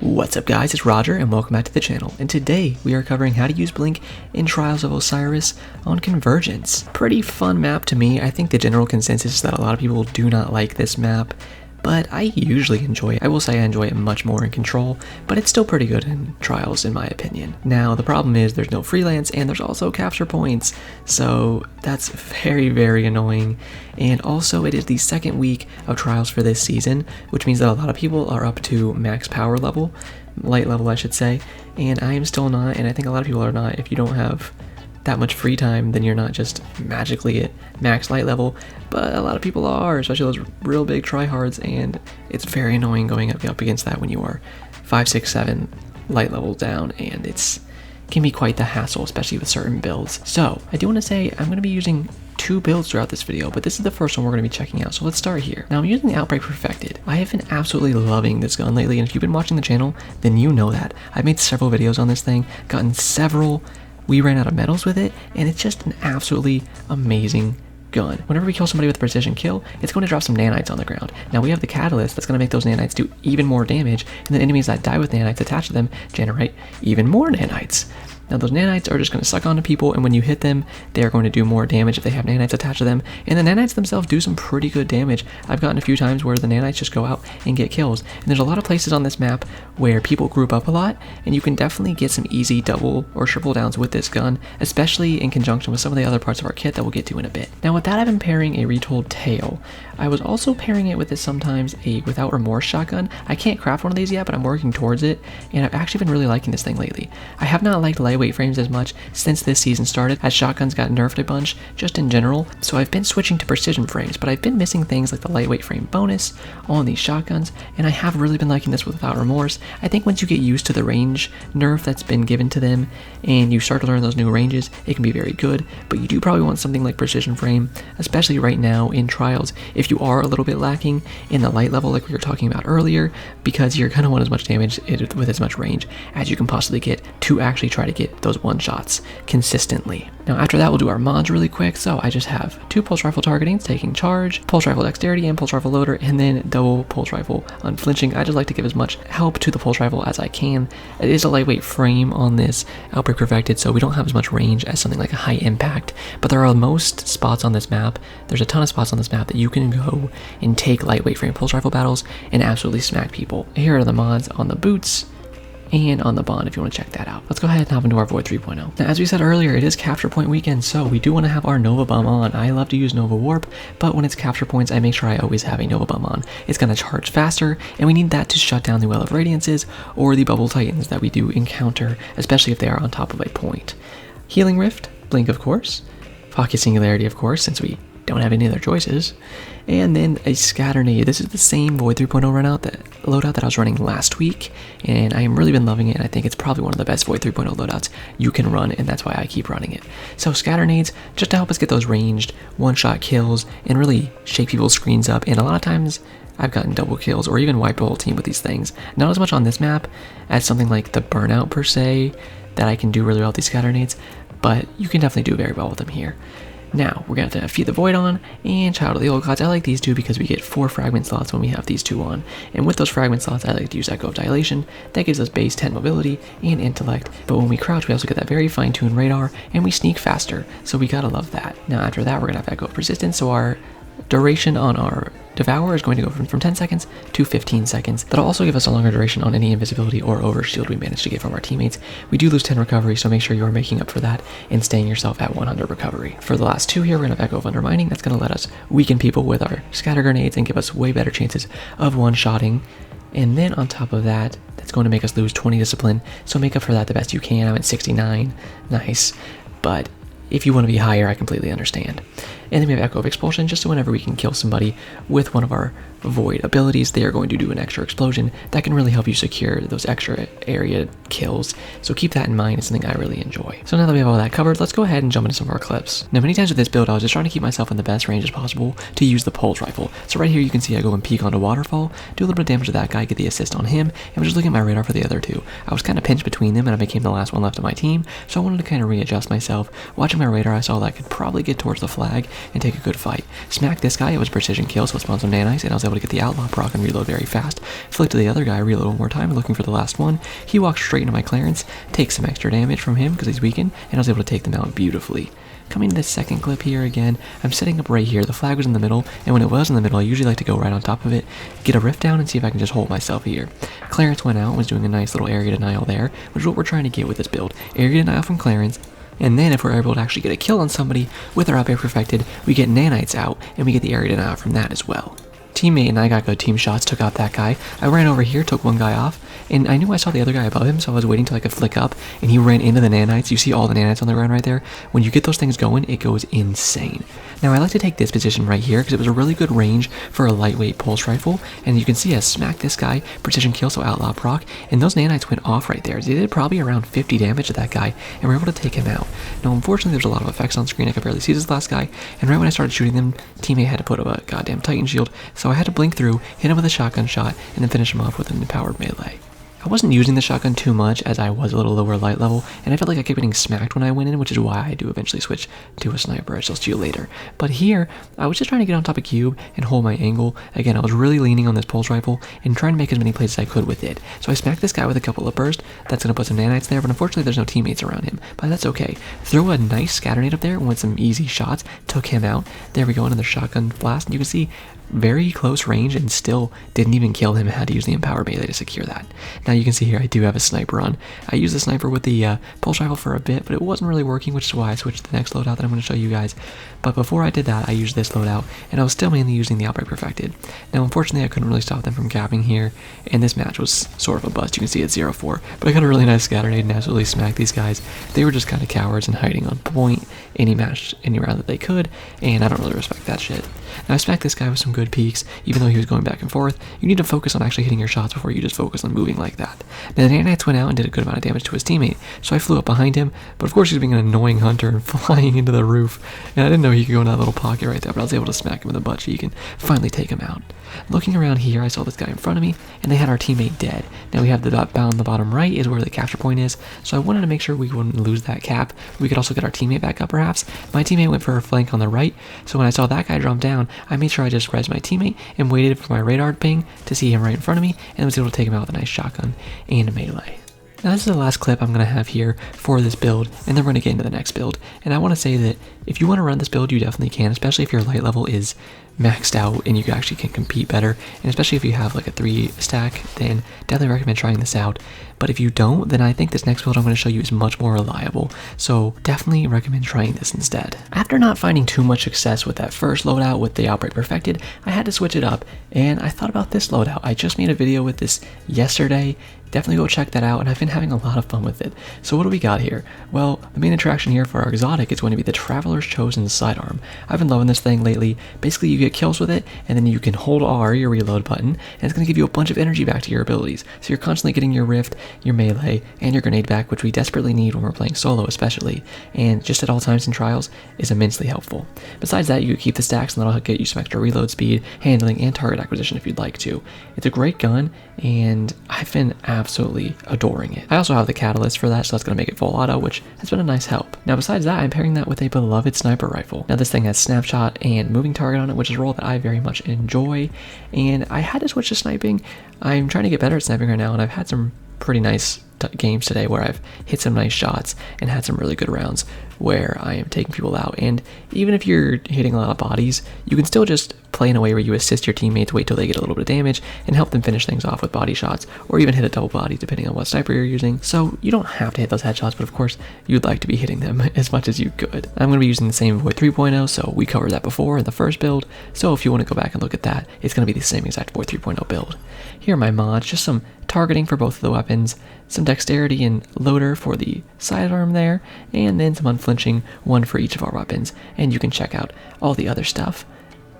What's up guys, it's Roger and welcome back to the channel, and today we are covering how to use Blink in Trials of Osiris on Convergence. Pretty fun map to me. I think the general consensus is that a lot of people do not like this map, but I usually enjoy it. I will say I enjoy it much more in Control, but it's still pretty good in Trials in my opinion. Now the problem is there's no freelance and there's also capture points, so that's very annoying. And also it is the second week of Trials for this season, which means that a lot of people are up to max power level, light level I should say, and I am still not, and I think a lot of people are not. If you don't have that much free time, then you're not just magically at max light level, but a lot of people are, especially those real big tryhards, and it's very annoying going up against that when you are 5, 6, 7 light levels down, and it can be quite the hassle, especially with certain builds. So I do want to say I'm going to be using 2 builds throughout this video, but this is the first one we're going to be checking out, so let's start here. Now I'm using the Outbreak Perfected. I have been absolutely loving this gun lately, and if you've been watching the channel, then you know that. I've made several videos on this thing, gotten several. We ran out of medals with it, and it's just an absolutely amazing gun. Whenever we kill somebody with a precision kill, it's going to drop some nanites on the ground. Now we have the catalyst that's going to make those nanites do even more damage, and then enemies that die with nanites attached to them generate even more nanites. Now those nanites are just going to suck onto people, and when you hit them, they are going to do more damage if they have nanites attached to them, and the nanites themselves do some pretty good damage. I've gotten a few times where the nanites just go out and get kills, and there's a lot of places on this map where people group up a lot, and you can definitely get some easy double or triple downs with this gun, especially in conjunction with some of the other parts of our kit that we'll get to in a bit. Now with that, I've been pairing a retold tail. I was also pairing it with this sometimes a without remorse shotgun. I can't craft one of these yet, but I'm working towards it, and I've actually been really liking this thing lately. I have not liked lightweight frames as much since this season started, as shotguns got nerfed a bunch just in general, so I've been switching to precision frames, but I've been missing things like the lightweight frame bonus on these shotguns, and I have really been liking this without remorse. I think once you get used to the range nerf that's been given to them and you start to learn those new ranges, it can be very good, but you do probably want something like precision frame, especially right now in Trials, if you are a little bit lacking in the light level like we were talking about earlier, because you're going to want as much damage with as much range as you can possibly get to actually try to get those one shots consistently. Now after that, we'll do our mods really quick. So I just have 2 pulse rifle targeting, taking charge, pulse rifle dexterity, and pulse rifle loader, and then double pulse rifle unflinching. I just like to give as much help to the pulse rifle as I can. It is a lightweight frame on this Outbreak Perfected, so we don't have as much range as something like a high impact, but there are most spots on this map. There's a ton of spots on this map that you can go and take lightweight frame pulse rifle battles and absolutely smack people. Here are the mods on the boots and on the bond if you want to check that out. Let's go ahead and hop into our Void 3.0. Now as we said earlier, it is capture point weekend, so we do want to have our Nova Bomb on. I love to use Nova Warp, but when it's capture points, I make sure I always have a Nova Bomb on. It's going to charge faster, and we need that to shut down the Well of Radiances or the Bubble Titans that we do encounter, especially if they are on top of a point. Healing Rift, Blink of course, Pocket Singularity of course, since we don't have any other choices, and then a Scatter Nade. This is the same Void 3.0 loadout that I was running last week, and I have really been loving it, and I think it's probably one of the best Void 3.0 loadouts you can run, and that's why I keep running it. So Scatter Nades, just to help us get those ranged one-shot kills and really shake people's screens up, and a lot of times I've gotten double kills or even wiped the whole team with these things. Not as much on this map as something like the Burnout per se, that I can do really well with these Scatter Nades, but you can definitely do very well with them here. Now, we're going to have to feed the Void on, and Child of the Old Gods. I like these 2 because we get 4 fragment slots when we have these 2 on. And with those fragment slots, I like to use Echo of Dilation. That gives us base 10 mobility and intellect. But when we crouch, we also get that very fine-tuned radar, and we sneak faster. So we gotta love that. Now, after that, we're going to have Echo of Persistence, so our duration on our Devour is going to go from 10 seconds to 15 seconds. That'll also give us a longer duration on any invisibility or overshield we manage to get from our teammates. We do lose 10 recovery, so make sure you are making up for that and staying yourself at 100 recovery. For the last 2 here, we're going to have Echo of Undermining. That's going to let us weaken people with our scatter grenades and give us way better chances of one-shotting. And then on top of that, that's going to make us lose 20 discipline, so make up for that the best you can. I'm at 69. Nice. But if you want to be higher, I completely understand. And then we have Echo of Expulsion, just so whenever we can kill somebody with one of our Void abilities, they are going to do an extra explosion that can really help you secure those extra area kills. So keep that in mind, it's something I really enjoy. So now that we have all that covered, let's go ahead and jump into some of our clips. Now many times with this build, I was just trying to keep myself in the best range as possible to use the pulse rifle. So right here you can see I go and peek onto Waterfall, do a little bit of damage to that guy, get the assist on him, and I'm just looking at my radar for the other 2. I was kind of pinched between them and I became the last one left of my team, so I wanted to kind of readjust myself. Watching my radar, I saw that I could probably get towards the flag, and take a good fight. Smack this guy, it was precision kill, so it spawned some nanites, and I was able to get the outlaw proc and reload very fast. Flick to the other guy, reload one more time, looking for the last one. He walks straight into my Clarence, takes some extra damage from him because he's weakened, and I was able to take them out beautifully. Coming to this second clip here again, I'm setting up right here. The flag was in the middle, and when it was in the middle, I usually like to go right on top of it, get a rift down, and see if I can just hold myself here. Clarence went out and was doing a nice little area denial there, which is what we're trying to get with this build. Area denial from Clarence, and then if we're able to actually get a kill on somebody with our Outbreak Perfected, we get nanites out, and we get the area denial from that as well. Teammate and I got good team shots, took out that guy. I ran over here, took one guy off, and I knew I saw the other guy above him, so I was waiting till I could flick up, and he ran into the nanites. You see all the nanites on the ground right there? When you get those things going, it goes insane. Now I like to take this position right here because it was a really good range for a lightweight pulse rifle, and you can see I smacked this guy, precision kill, so outlaw proc, and those nanites went off right there. They did probably around 50 damage to that guy, and we were able to take him out. Now unfortunately there's a lot of effects on screen, I could barely see this last guy, and right when I started shooting them, teammate had to put up a goddamn Titan shield, so I had to blink through, hit him with a shotgun shot, and then finish him off with an empowered melee. I wasn't using the shotgun too much as I was a little lower light level, and I felt like I kept getting smacked when I went in, which is why I do eventually switch to a sniper. I shall see you later. But here, I was just trying to get on top of cube and hold my angle. Again, I was really leaning on this pulse rifle and trying to make as many plays as I could with it. So I smacked this guy with a couple of bursts. That's going to put some nanites there, but unfortunately there's no teammates around him. But that's okay. Throw a nice scatter nade up there with some easy shots. Took him out. There we go, another shotgun blast. And you can see very close range and still didn't even kill him. I had to use the empowered melee to secure that. Now you can see here I do have a sniper on. I used the sniper with the pulse rifle for a bit, but it wasn't really working, which is why I switched to the next loadout that I'm going to show you guys. But before I did that, I used this loadout, and I was still mainly using the Outbreak Perfected. Now unfortunately I couldn't really stop them from capping here, and this match was sort of a bust. You can see it's 0-4, but I got a really nice scatter nade and absolutely smacked these guys. They were just kind of cowards and hiding on point any match, any round that they could, and I don't really respect that shit. Now I smacked this guy with some good peeks, even though he was going back and forth. You need to focus on actually hitting your shots before you just focus on moving like that. Now the nanites went out and did a good amount of damage to his teammate, so I flew up behind him, but of course he was being an annoying hunter and flying into the roof, and I didn't know he could go in that little pocket right there, but I was able to smack him with a butt cheek and finally take him out. Looking around here, I saw this guy in front of me, and they had our teammate dead. Now we have the dot bound on the bottom right is where the capture point is, so I wanted to make sure we wouldn't lose that cap. We could also get our teammate back up perhaps. My teammate went for a flank on the right, so when I saw that guy drop down, I made sure I just res my teammate and waited for my radar ping to see him right in front of me, and was able to take him out with a nice shotgun and a melee. Now this is the last clip I'm going to have here for this build, and then we're going to get into the next build. And I want to say that if you want to run this build, you definitely can, especially if your light level is maxed out and you actually can compete better, and especially if you have like a 3 stack, then definitely recommend trying this out. But if you don't, then I think this next build I'm going to show you is much more reliable, so definitely recommend trying this instead. After not finding too much success with that first loadout with the Outbreak Perfected, I had to switch it up, and I thought about this loadout. I just made a video with this yesterday. Definitely go check that out, and I've been having a lot of fun with it. So what do we got here? Well, the main attraction here for our exotic is going to be the Traveler's Chosen sidearm. I've been loving this thing lately. Basically, you get kills with it, and then you can hold R, your reload button, and it's going to give you a bunch of energy back to your abilities. So you're constantly getting your rift, your melee, and your grenade back, which we desperately need when we're playing solo especially, and just at all times in trials is immensely helpful. Besides that, you can keep the stacks, and that'll get you some extra reload speed, handling, and target acquisition if you'd like to. It's a great gun, and I've been absolutely adoring it. I also have the catalyst for that, so that's going to make it full auto, which has been a nice help. Now besides that, I'm pairing that with a beloved sniper rifle. Now this thing has snapshot and moving target on it, which is a role that I very much enjoy, and I had to switch to sniping. I'm trying to get better at sniping right now, and I've had some pretty nice games today where I've hit some nice shots and had some really good rounds where I am taking people out. And even if you're hitting a lot of bodies, you can still just play in a way where you assist your teammates, wait till they get a little bit of damage, and help them finish things off with body shots, or even hit a double body depending on what sniper you're using. So you don't have to hit those headshots, but of course you'd like to be hitting them as much as you could. I'm going to be using the same Void 3.0, so we covered that before in the first build, so if you want to go back and look at that, it's going to be the same exact Void 3.0 build. Here are my mods, just some targeting for both of the weapons, some dexterity and loader for the sidearm there, and then some unflinching, one for each of our weapons, and you can check out all the other stuff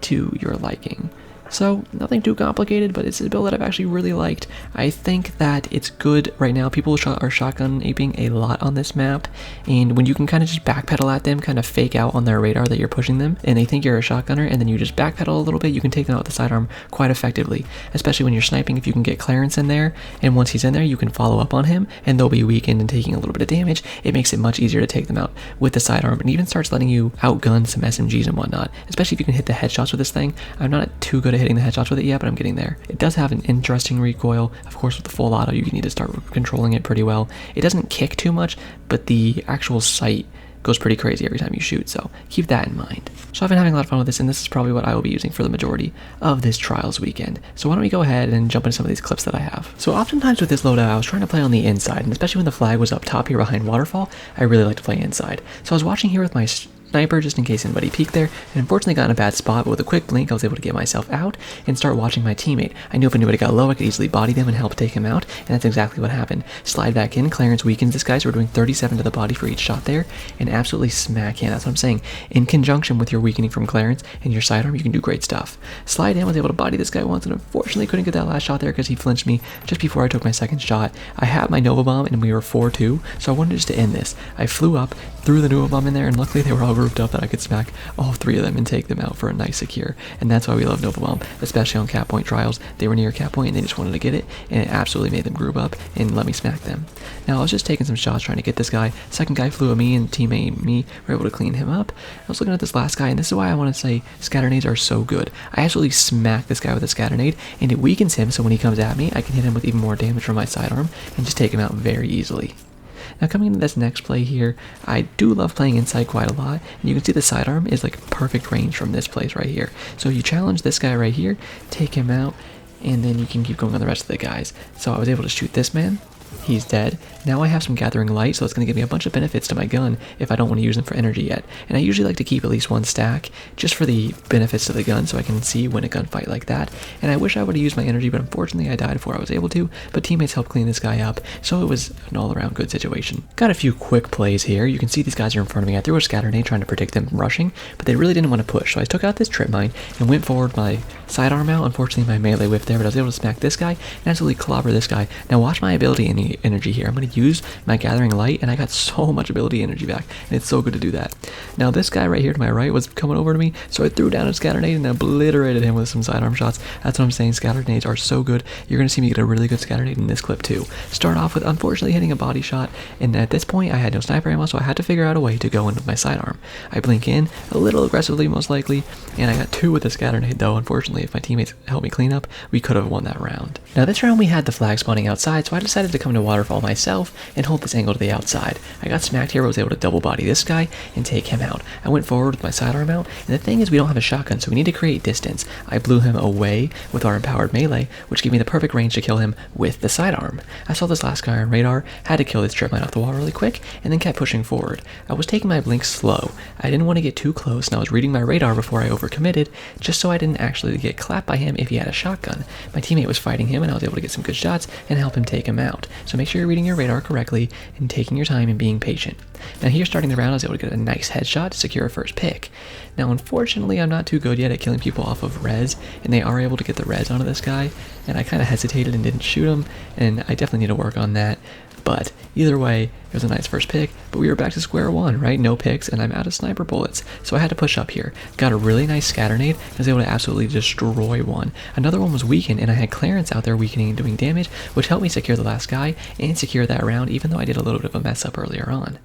to your liking. So nothing too complicated, but it's a build that I've actually really liked. I think that it's good right now. People are shotgun aping a lot on this map, and when you can kind of just backpedal at them, kind of fake out on their radar that you're pushing them, and they think you're a shotgunner, and then you just backpedal a little bit, you can take them out with the sidearm quite effectively, especially when you're sniping. If you can get Clarence in there, and once he's in there, you can follow up on him, and they'll be weakened and taking a little bit of damage. It makes it much easier to take them out with the sidearm, and even starts letting you outgun some SMGs and whatnot, especially if you can hit the headshots with this thing. I'm not too good at hitting the headshots with it yet, but I'm getting there. It does have an interesting recoil. Of course, with the full auto, you need to start controlling it pretty well. It doesn't kick too much, but the actual sight goes pretty crazy every time you shoot, so keep that in mind. So I've been having a lot of fun with this, and this is probably what I will be using for the majority of this Trials weekend. So why don't we go ahead and jump into some of these clips that I have. So oftentimes with this loadout, I was trying to play on the inside, and especially when the flag was up top here behind Waterfall, I really like to play inside. So I was watching here with my sniper just in case anybody peeked there, and unfortunately got in a bad spot, but with a quick blink I was able to get myself out and start watching my teammate. I knew if anybody got low I could easily body them and help take him out, and that's exactly what happened. Slide back in, Clarence weakens this guy, so we're doing 37 to the body for each shot there, and absolutely smack him. That's what I'm saying. In conjunction with your weakening from Clarence and your sidearm, you can do great stuff. Slide in, was able to body this guy once, and unfortunately couldn't get that last shot there because he flinched me just before I took my second shot. I had my Nova Bomb and we were 4-2, so I wanted just to end this. I flew up, threw the Nova Bomb in there, and luckily they were all grouped up that I could smack all three of them and take them out for a nice secure. And that's why we love Nova Bomb, especially on cap point trials. They were near cap point and they just wanted to get it, and it absolutely made them group up and let me smack them. Now I was just taking some shots trying to get this guy. Second guy flew at me, and teammate me were able to clean him up. I was looking at this last guy, and this is why I want to say scatter nades are so good. I absolutely smack this guy with a scatter nade, and it weakens him, so when he comes at me I can hit him with even more damage from my sidearm and just take him out very easily. Now coming into this next play here, I do love playing inside quite a lot, and you can see the sidearm is like perfect range from this place right here. So you challenge this guy right here, take him out, and then you can keep going on the rest of the guys. So I was able to shoot this man. He's dead. Now I have some gathering light, so it's going to give me a bunch of benefits to my gun if I don't want to use them for energy yet. And I usually like to keep at least one stack just for the benefits to the gun so I can see win a gunfight like that. And I wish I would have used my energy, but unfortunately I died before I was able to, but teammates helped clean this guy up, so it was an all-around good situation. Got a few quick plays here. You can see these guys are in front of me. I threw a scatter nade trying to predict them from rushing, but they really didn't want to push, so I took out this trip mine and went forward my sidearm out. Unfortunately my melee whiffed there, but I was able to smack this guy and absolutely clobber this guy. Now watch my ability and the energy here. I'm going to use my gathering light, and I got so much ability energy back, and it's so good to do that. Now this guy right here to my right was coming over to me, so I threw down a scatter nade and obliterated him with some sidearm shots. That's what I'm saying, scatter nades are so good. You're going to see me get a really good scatter nade in this clip too. Start off with unfortunately hitting a body shot, and at this point I had no sniper ammo, so I had to figure out a way to go in with my sidearm. I blink in a little aggressively most likely, and I got 2 with the scatter nade though. Unfortunately, if my teammates helped me clean up, we could have won that round. Now this round we had the flag spawning outside, so I decided to come to Waterfall myself and hold this angle to the outside. I got smacked here, but was able to double body this guy and take him out. I went forward with my sidearm out, and the thing is we don't have a shotgun, so we need to create distance. I blew him away with our empowered melee, which gave me the perfect range to kill him with the sidearm. I saw this last guy on radar, had to kill this trip mine off the wall really quick, and then kept pushing forward. I was taking my blink slow. I didn't want to get too close, and I was reading my radar before I overcommitted, just so I didn't actually get clapped by him if he had a shotgun. My teammate was fighting him, and I was able to get some good shots and help him take him out. So make sure you're reading your radar correctly and taking your time and being patient. Now here starting the round I was able to get a nice headshot to secure a first pick. Now unfortunately I'm not too good yet at killing people off of res, and they are able to get the res onto this guy, and I kind of hesitated and didn't shoot him, and I definitely need to work on that. But either way, it was a nice first pick, but we were back to square one, right? No picks, and I'm out of sniper bullets, so I had to push up here. Got a really nice scatter nade, and was able to absolutely destroy one. Another one was weakened, and I had Clarence out there weakening and doing damage, which helped me secure the last guy and secure that round, even though I did a little bit of a mess up earlier on.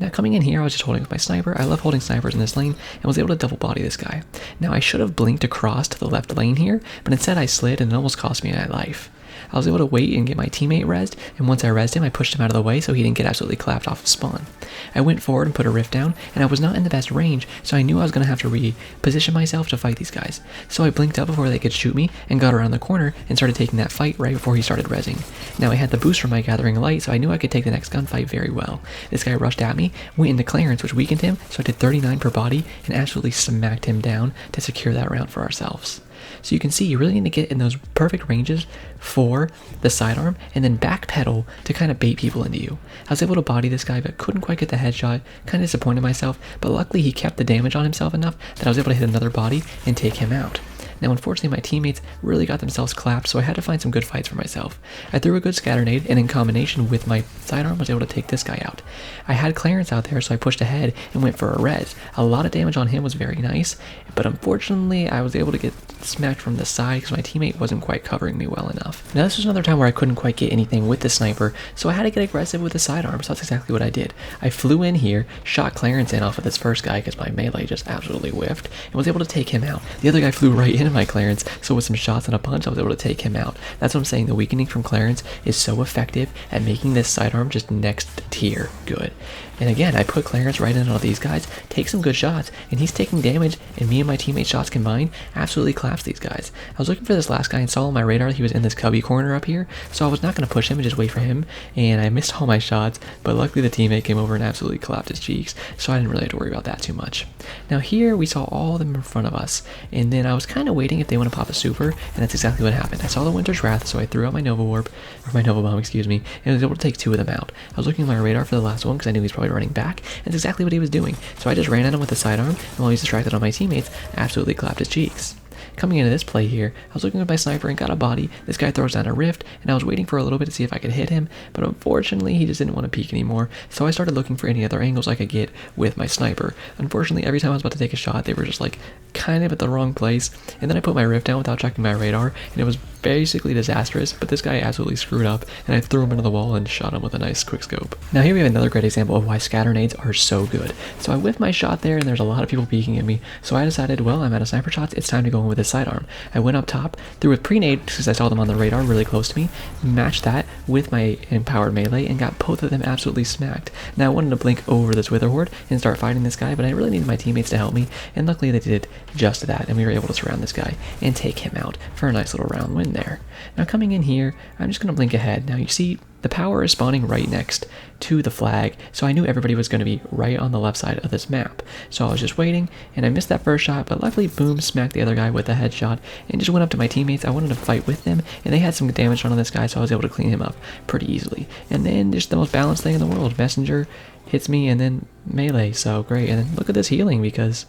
Now coming in here, I was just holding with my sniper. I love holding snipers in this lane and was able to double body this guy. Now I should have blinked across to the left lane here, but instead I slid and it almost cost me my life. I was able to wait and get my teammate rezzed, and once I rezzed him, I pushed him out of the way so he didn't get absolutely clapped off of spawn. I went forward and put a rift down, and I was not in the best range, so I knew I was going to have to reposition myself to fight these guys. So I blinked up before they could shoot me, and got around the corner and started taking that fight right before he started rezzing. Now I had the boost from my gathering light, so I knew I could take the next gunfight very well. This guy rushed at me, went into Clarence, which weakened him, so I did 39 per body, and absolutely smacked him down to secure that round for ourselves. So you can see you really need to get in those perfect ranges for the sidearm and then backpedal to kind of bait people into you. I was able to body this guy but couldn't quite get the headshot, kind of disappointed myself, but luckily he kept the damage on himself enough that I was able to hit another body and take him out. Now unfortunately my teammates really got themselves clapped, so I had to find some good fights for myself. I threw a good scatter nade, and in combination with my sidearm was able to take this guy out. I had Clarence out there, so I pushed ahead and went for a res. A lot of damage on him was very nice, but unfortunately I was able to get smacked from the side because my teammate wasn't quite covering me well enough. Now this was another time where I couldn't quite get anything with the sniper, so I had to get aggressive with the sidearm, so that's exactly what I did. I flew in here, shot Clarence in off of this first guy because my melee just absolutely whiffed, and was able to take him out. The other guy flew right into my Clarence, so with some shots and a punch I was able to take him out. That's what I'm saying, the weakening from Clarence is so effective at making this sidearm just next tier good. And again, I put Clarence right into all these guys, take some good shots, and he's taking damage, and me and my teammates' shots combined absolutely collapsed these guys. I was looking for this last guy and saw on my radar he was in this cubby corner up here, so I was not going to push him and just wait for him, and I missed all my shots, but luckily the teammate came over and absolutely clapped his cheeks, so I didn't really have to worry about that too much. Now here, we saw all of them in front of us, and then I was kind of waiting if they want to pop a super, and that's exactly what happened. I saw the Winter's Wrath, so I threw out my Nova Warp, or my Nova Bomb, excuse me, and I was able to take 2 of them out. I was looking at my radar for the last one because I knew he was probably running back, and that's exactly what he was doing. So I just ran at him with the sidearm, and while he's distracted on my teammates, absolutely clapped his cheeks. Coming into this play here, I was looking at my sniper and got a body. This guy throws down a rift, and I was waiting for a little bit to see if I could hit him, but unfortunately he just didn't want to peek anymore, so I started looking for any other angles I could get with my sniper. Unfortunately, every time I was about to take a shot, they were just like kind of at the wrong place, and then I put my rift down without checking my radar, and it was basically disastrous, but this guy absolutely screwed up, and I threw him into the wall and shot him with a nice quick scope. Now here we have another great example of why scatter nades are so good. So I whiffed my shot there, and there's a lot of people peeking at me, so I decided, well, I'm out of sniper shots, it's time to go in with this sidearm. I went up top, threw a pre-nade because I saw them on the radar really close to me, matched that with my empowered melee, and got both of them absolutely smacked. Now I wanted to blink over this Wither Horde and start fighting this guy, but I really needed my teammates to help me, and luckily they did just that, and we were able to surround this guy and take him out for a nice little round win there. Now coming in here, I'm just going to blink ahead. Now you see the power is spawning right next to the flag, so I knew everybody was going to be right on the left side of this map. So I was just waiting, and I missed that first shot, but luckily, boom, smacked the other guy with a headshot, and just went up to my teammates. I wanted to fight with them, and they had some damage done on this guy, so I was able to clean him up pretty easily. And then just the most balanced thing in the world, Messenger hits me, and then melee, so great. And then look at this healing, because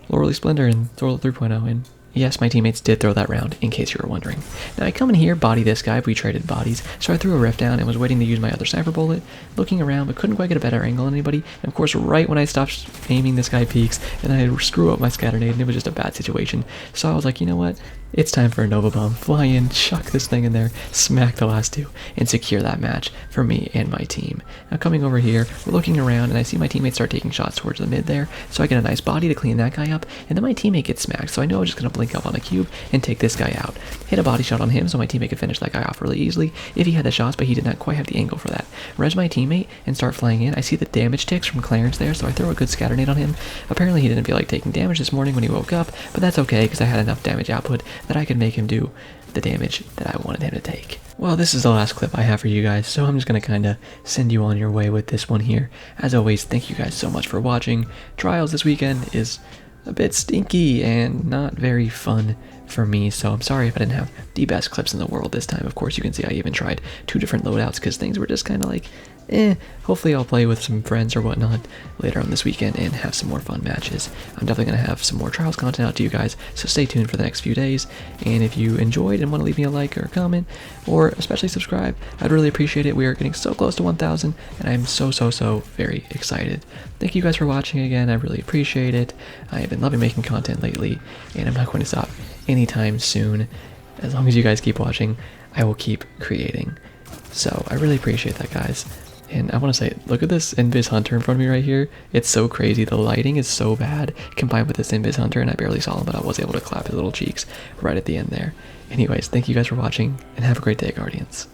Loreley Splendor and Thorl 3.0, and yes, my teammates did throw that round, in case you were wondering. Now I come in here, body this guy, we traded bodies, so I threw a rift down and was waiting to use my other sniper bullet, looking around but couldn't quite get a better angle on anybody, and of course right when I stopped aiming, this guy peeks, and I screw up my scatter nade, and it was just a bad situation. So I was like, you know what, it's time for a Nova Bomb, fly in, chuck this thing in there, smack the last 2, and secure that match for me and my team. Now coming over here, we're looking around, and I see my teammates start taking shots towards the mid there, so I get a nice body to clean that guy up, and then my teammate gets smacked, so I know I was just going to blink up on a cube and take this guy out. Hit a body shot on him so my teammate could finish that guy off really easily if he had the shots, but he did not quite have the angle for that. Res my teammate and start flying in. I see the damage ticks from Clarence there, so I throw a good scatter nade on him. Apparently he didn't feel like taking damage this morning when he woke up, but that's okay because I had enough damage output that I could make him do the damage that I wanted him to take. Well, this is the last clip I have for you guys, so I'm just going to kind of send you on your way with this one here. As always, thank you guys so much for watching. Trials this weekend is a bit stinky and not very fun for me, so I'm sorry if I didn't have the best clips in the world this time. Of course, you can see I even tried 2 different loadouts because things were just kind of like, hopefully I'll play with some friends or whatnot later on this weekend and have some more fun matches. I'm definitely going to have some more Trials content out to you guys, so stay tuned for the next few days, and if you enjoyed and want to leave me a like or a comment, or especially subscribe, I'd really appreciate it. We are getting so close to 1,000, and I'm so very excited. Thank you guys for watching again, I really appreciate it. I have been loving making content lately, and I'm not going to stop anytime soon. As long as you guys keep watching, I will keep creating. So I really appreciate that, guys. And I want to say, look at this Invis Hunter in front of me right here. It's so crazy. The lighting is so bad combined with this Invis Hunter, and I barely saw him, but I was able to clap his little cheeks right at the end there. Anyways, thank you guys for watching, and have a great day, Guardians.